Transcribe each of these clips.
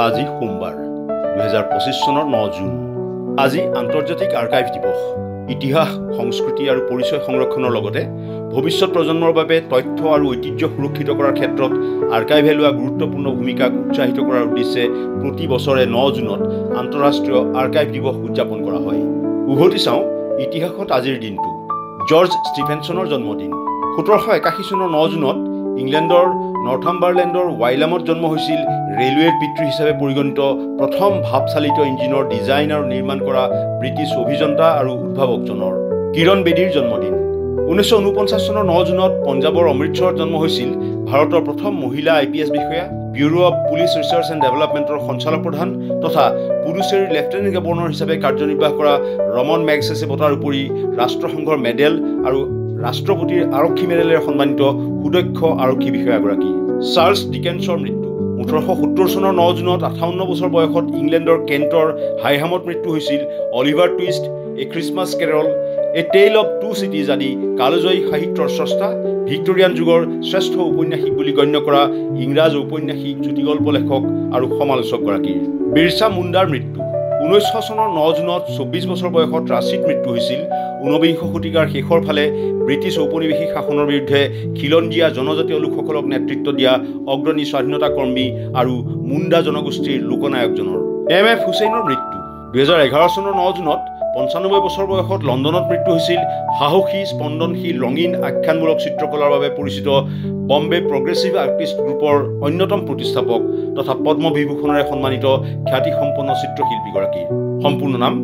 আজি সোমবাৰ 2025 চনৰ 9 জুন। আজি আন্তৰ্জাতিক আৰ্কাইভ দিৱস। ইতিহাস, সংস্কৃতি আৰু পৰিচয় সংৰক্ষণৰ লগতে ভৱিষ্যত প্ৰজন্মৰ বাবে তথ্য আৰু ঐতিহ্য সুৰক্ষিত কৰাৰ ক্ষেত্ৰত আৰ্কাইভে লোৱা গুৰুত্বপূৰ্ণ ভূমিকাক উৎসাহিত কৰাৰ উদ্দেশ্যে প্ৰতি বছৰে 9 জুনত আন্তঃৰাষ্ট্ৰীয় আৰ্কাইভ দিৱস উদযাপন কৰা হয়। উভতি চাওঁ ইতিহাসত আজিৰ দিনটো। জৰ্জ ষ্টিফেনছনৰ জন্মদিন। 1781 চনৰ 9 জুনত ইংলেণ্ডৰ নৰ্থাম্বাৰলেণ্ডৰ ৱাইলামত জন্ম হৈছিল ৰেলৱেৰ পিতৃ হিচাপে পৰিগণিত প্ৰথম ভাপচালিত ইঞ্জিনৰ ডিজাইন আৰু নিৰ্মাণ কৰা ব্ৰিটিছ অভিযন্তা আৰু উদ্ভাৱকজনৰ। কিৰণ বেদীৰ জন্মদিন। 1949 চনৰ 9 জুনত পঞ্জাৱৰ অমৃতসৰত জন্ম হৈছিল ভাৰতৰ প্ৰথম মহিলা IPS বিষয়া, bureau of police research and ডেভেলপমেণ্টৰ সঞ্চালক প্ৰধান তথা পুডুচেৰীৰ লেফটেনেণ্ট গভৰ্ণৰ হিচাপে কাৰ্যনিৰ্বাহ কৰা ৰমন মেগছেছে বঁটাৰ উপৰি ৰাষ্ট্ৰসংঘৰ মেডেল আৰু ৰাষ্ট্ৰপতিৰ আৰক্ষী মেডেলেৰে সন্মানিত সুদক্ষ আৰক্ষী বিষয়াগৰাকী। চাৰ্লছ ডিকেন্সৰ মৃত্যু। 1870 চনৰ 9 জুনত 58 বছৰ বয়সত ইংলেণ্ডৰ কেণ্টৰ হাইহামত মৃত্যু হৈছিল Oliver Twist, a Christmas Carol, a tale of two cities আদি কালজয়ী সাহিত্যৰ স্ৰষ্টা, ভিক্টৰিয়ান যুগৰ শ্ৰেষ্ঠ ঔপন্যাসিক বুলি গণ্য কৰা ইংৰাজ ঔপন্যাসিক, চুটিগল্প লেখক আৰু সমালোচকগৰাকীৰ। বিৰছা মুণ্ডাৰ মৃত্যু। 1900 চনৰ 9 জুনত 24 বছৰ বয়সত ৰাঁচীত মৃত্যু হৈছিল 19বিংশ শতিকাৰ শেষৰ ফালে ব্ৰিটিছ ঔপনিৱেশিক শাসনৰ বিৰুদ্ধে খিলঞ্জীয়া জনজাতীয় লোকসকলক নেতৃত্ব দিয়া অগ্ৰণী স্বাধীনতা কৰ্মী আৰু মুণ্ডা জনগোষ্ঠীৰ লোকনায়কজনৰ। MF হুছেইনৰ মৃত্যু। 2011 চনৰ 9 জুনত 95 বছৰ বয়সত লণ্ডনত মৃত্যু হৈছিল সাহসী, স্পন্দনশীল, ৰঙীন আখ্যানমূলক চিত্ৰকলাৰ বাবে পৰিচিত বম্বে প্ৰগ্ৰেছিভ আৰ্টিষ্ট গ্ৰুপৰ অন্যতম প্ৰতিষ্ঠাপক তথা পদ্মবিভূষণেৰে সন্মানিত খ্যাতিসম্পন্ন চিত্ৰশিল্পীগৰাকী। সম্পূৰ্ণ নাম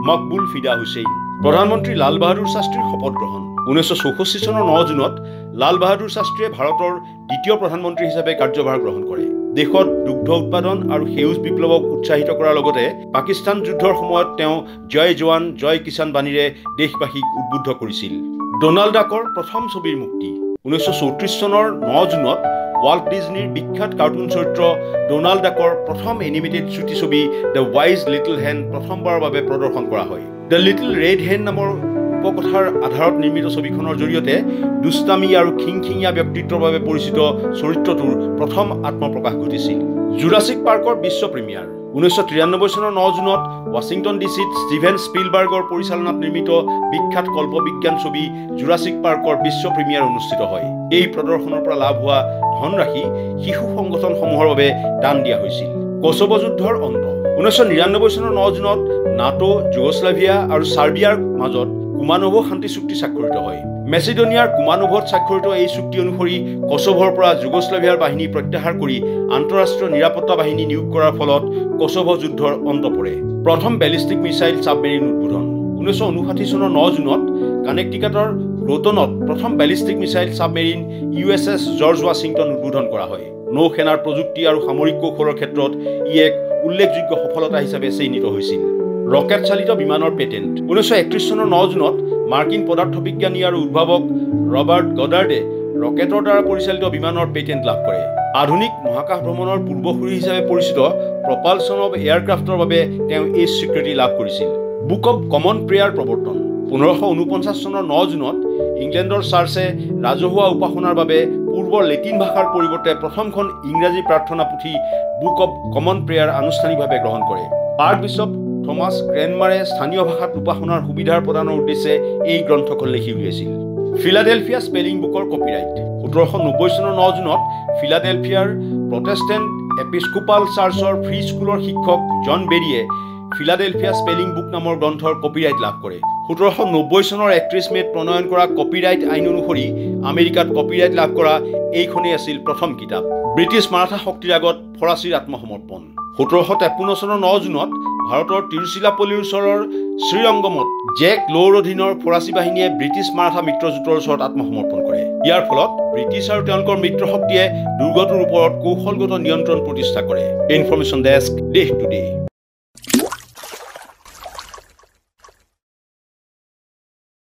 মকবুল ফিদা হুছেইন। প্ৰধানমন্ত্ৰী লাল বাহাদুৰ শাস্ত্ৰীৰ শপত গ্ৰহণ। 1964 চনৰ 9 জুনত লাল বাহাদুৰ শাস্ত্ৰীয়ে ভাৰতৰ দ্বিতীয় প্ৰধানমন্ত্ৰী হিচাপে কাৰ্যভাৰ গ্ৰহণ কৰে। দেশত দুগ্ধ উৎপাদন আৰু সেউজ বিপ্লৱক উৎসাহিত কৰাৰ লগতে পাকিস্তান যুদ্ধৰ সময়ত তেওঁ জয় জোৱান জয় কিষাণ বাণীৰে দেশবাসীক উদ্বুদ্ধ কৰিছিল। ডোনাল্ড ডাকৰ প্ৰথম ছবিৰ মুক্তি। 1934 চনৰ 9 জুনত ৱাল্ট ডিজনীৰ বিখ্যাত কাৰ্টুন চৰিত্ৰ ডোনাল্ড ডাকৰ প্ৰথম এনিমেটেড চুটি ছবি দ্য ৱাইজ লিটল হেন প্ৰথমবাৰৰ বাবে প্ৰদৰ্শন কৰা হয়। দ্য লিটল ৰেড হেন নামৰ উপকথাৰ আধাৰত নিৰ্মিত ছবিখনৰ জৰিয়তে দুষ্টামী আৰু খিংখিঙীয়া ব্যক্তিত্বৰ বাবে পৰিচিত চৰিত্ৰটোৰ প্ৰথম আত্মপ্ৰকাশ ঘটিছিল। জুৰাছিক পাৰ্কৰ বিশ্ব প্ৰিমিয়াৰ। 1993 চনৰ 9 জুনত ৱাশ্বিংটন ডিচিত ষ্টিভেন স্পিলবাৰ্গৰ পৰিচালনাত নিৰ্মিত বিখ্যাত কল্পবিজ্ঞান ছবি জুৰাছিক পাৰ্কৰ বিশ্ব প্ৰিমিয়াৰ অনুষ্ঠিত হয়। এই প্ৰদৰ্শনৰ পৰা লাভ হোৱা ধনৰাশি শিশু সংগঠনসমূহৰ বাবে দান দিয়া হৈছিল। কছোভো যুদ্ধৰ অন্ত। 1999 চনৰ 9 জুনত নাটো, যুগোশ্লাভিয়া আৰু ছাৰ্বিয়াৰ মাজত কুমানোভো শান্তি চুক্তি স্বাক্ষৰিত হয়। মেচিডোনিয়াৰ কুমানোভোত স্বাক্ষৰিত এই চুক্তি অনুসৰি কছোভোৰ পৰা যুগোশ্লাভিয়াৰ বাহিনী প্ৰত্যাহাৰ কৰি আন্তঃৰাষ্ট্ৰীয় নিৰাপত্তা বাহিনী নিয়োগ কৰাৰ ফলত কছোভো যুদ্ধৰ অন্ত পৰে। প্ৰথম বেলিষ্টিক মিছাইল ছাবমেৰিন উদ্বোধন। 1959 চনৰ 9 জুনত কানেক্টিকাটৰ গ্ৰোটনত প্ৰথম ballistic missile submarine USS George Washington উদ্বোধন কৰা হয়। নৌসেনাৰ প্ৰযুক্তি আৰু সামৰিক কৌশলৰ ক্ষেত্ৰত ই এক উল্লেখযোগ্য সফলতা হিচাপে চিহ্নিত হৈছিল। ৰকেট চালিত বিমানৰ পেটেণ্ট। 1931 চনৰ 9 জুনত মাৰ্কিন পদাৰ্থ বিজ্ঞানী আৰু উদ্ভাৱক ৰবাৰ্ট গডাৰ্ডে ৰকেটৰ দ্বাৰা পৰিচালিত বিমানৰ পেটেণ্ট লাভ কৰে। আধুনিক মহাকাশ ভ্ৰমণৰ পূৰ্বসূৰী হিচাপে পৰিচিত প্ৰপালচন অৱ এয়াৰক্ৰাফ্টৰ বাবে তেওঁ এই স্বীকৃতি লাভ কৰিছিল। বুক অৱ কমন প্ৰেয়াৰ প্ৰৱৰ্তন। 1549 চনৰ 9 জুনত ইংলেণ্ডৰ চাৰ্চে ৰাজহুৱা উপাসনাৰ বাবে পূৰ্বৰ লেটিন ভাষাৰ পৰিৱৰ্তে প্ৰথমখন ইংৰাজী প্ৰাৰ্থনা পুথি বুক অৱ কমন প্ৰেয়াৰ আনুষ্ঠানিকভাৱে গ্ৰহণ কৰে। আৰ্কবিশ্বপ থমাছ ক্ৰেনমাৰে স্থানীয় ভাষাত উপাসনাৰ সুবিধাৰ প্ৰদানৰ উদ্দেশ্যে এই গ্ৰন্থখন লিখি উলিয়াইছিল। ফিলাডেলফিয়া স্পেলিং বুকৰ কপিৰাইট। 1790 চনৰ 9 জুনত ফিলাডেলফিয়াৰ প্ৰটেষ্টেণ্ট এপিস্কোপাল চাৰ্চৰ ফ্ৰী স্কুলৰ শিক্ষক জন বেৰীয়ে ফিলাডেলফিয়া স্পেলিং বুক নামৰ গ্ৰন্থৰ কপিৰাইট লাভ কৰে। 1790 চনৰ 31 মে'ত প্ৰণয়ন কৰা কপিৰাইট আইন অনুসৰি আমেৰিকাত কপিৰাইট লাভ কৰা এইখনেই আছিল প্ৰথম কিতাপ। ব্ৰিটিছ মাৰাঠা শক্তিৰ আগত ফৰাচীৰ আত্মসমৰ্পণ। 1753 চনৰ 9 জুনত ভাৰতৰ তিৰুচিৰাপল্লীৰ ওচৰৰ শ্ৰীৰংগমত জেক ল'ৰ অধীনৰ ফৰাচী বাহিনীয়ে ব্ৰিটিছ মাৰাঠা মিত্ৰজোঁটৰ ওচৰত আত্মসমৰ্পণ কৰে। ইয়াৰ ফলত ব্ৰিটিছ আৰু তেওঁলোকৰ মিত্ৰশক্তিয়ে দুৰ্গটোৰ ওপৰত কৌশলগত নিয়ন্ত্ৰণ প্ৰতিষ্ঠা কৰে। ইনফৰমেশ্যন ডেস্ক, দেশ টুডে।